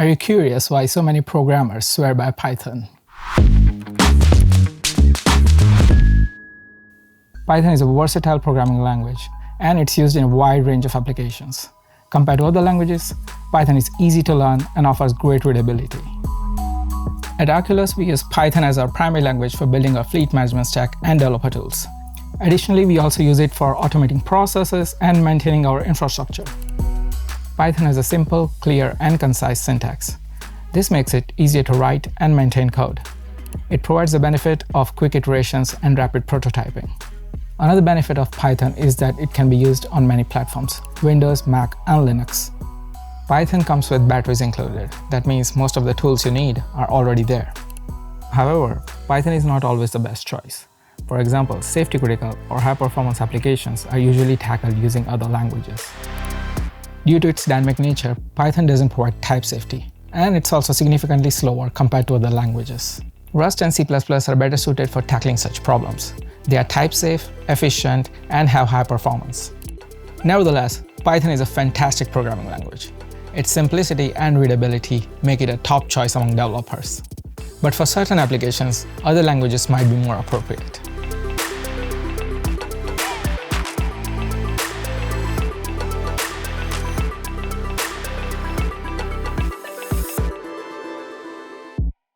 Are you curious why so many programmers swear by Python? Python is a versatile programming language, and it's used in a wide range of applications. Compared to other languages, Python is easy to learn and offers great readability. At Arculus, we use Python as our primary language for building our fleet management stack and developer tools. Additionally, we also use it for automating processes and maintaining our infrastructure. Python has a simple, clear, and concise syntax. This makes it easier to write and maintain code. It provides the benefit of quick iterations and rapid prototyping. Another benefit of Python is that it can be used on many platforms: Windows, Mac, and Linux. Python comes with batteries included. That means most of the tools you need are already there. However, Python is not always the best choice. For example, safety-critical or high-performance applications are usually tackled using other languages. Due to its dynamic nature, Python doesn't provide type safety, and it's also significantly slower compared to other languages. Rust and C++ are better suited for tackling such problems. They are type-safe, efficient, and have high performance. Nevertheless, Python is a fantastic programming language. Its simplicity and readability make it a top choice among developers. But for certain applications, other languages might be more appropriate.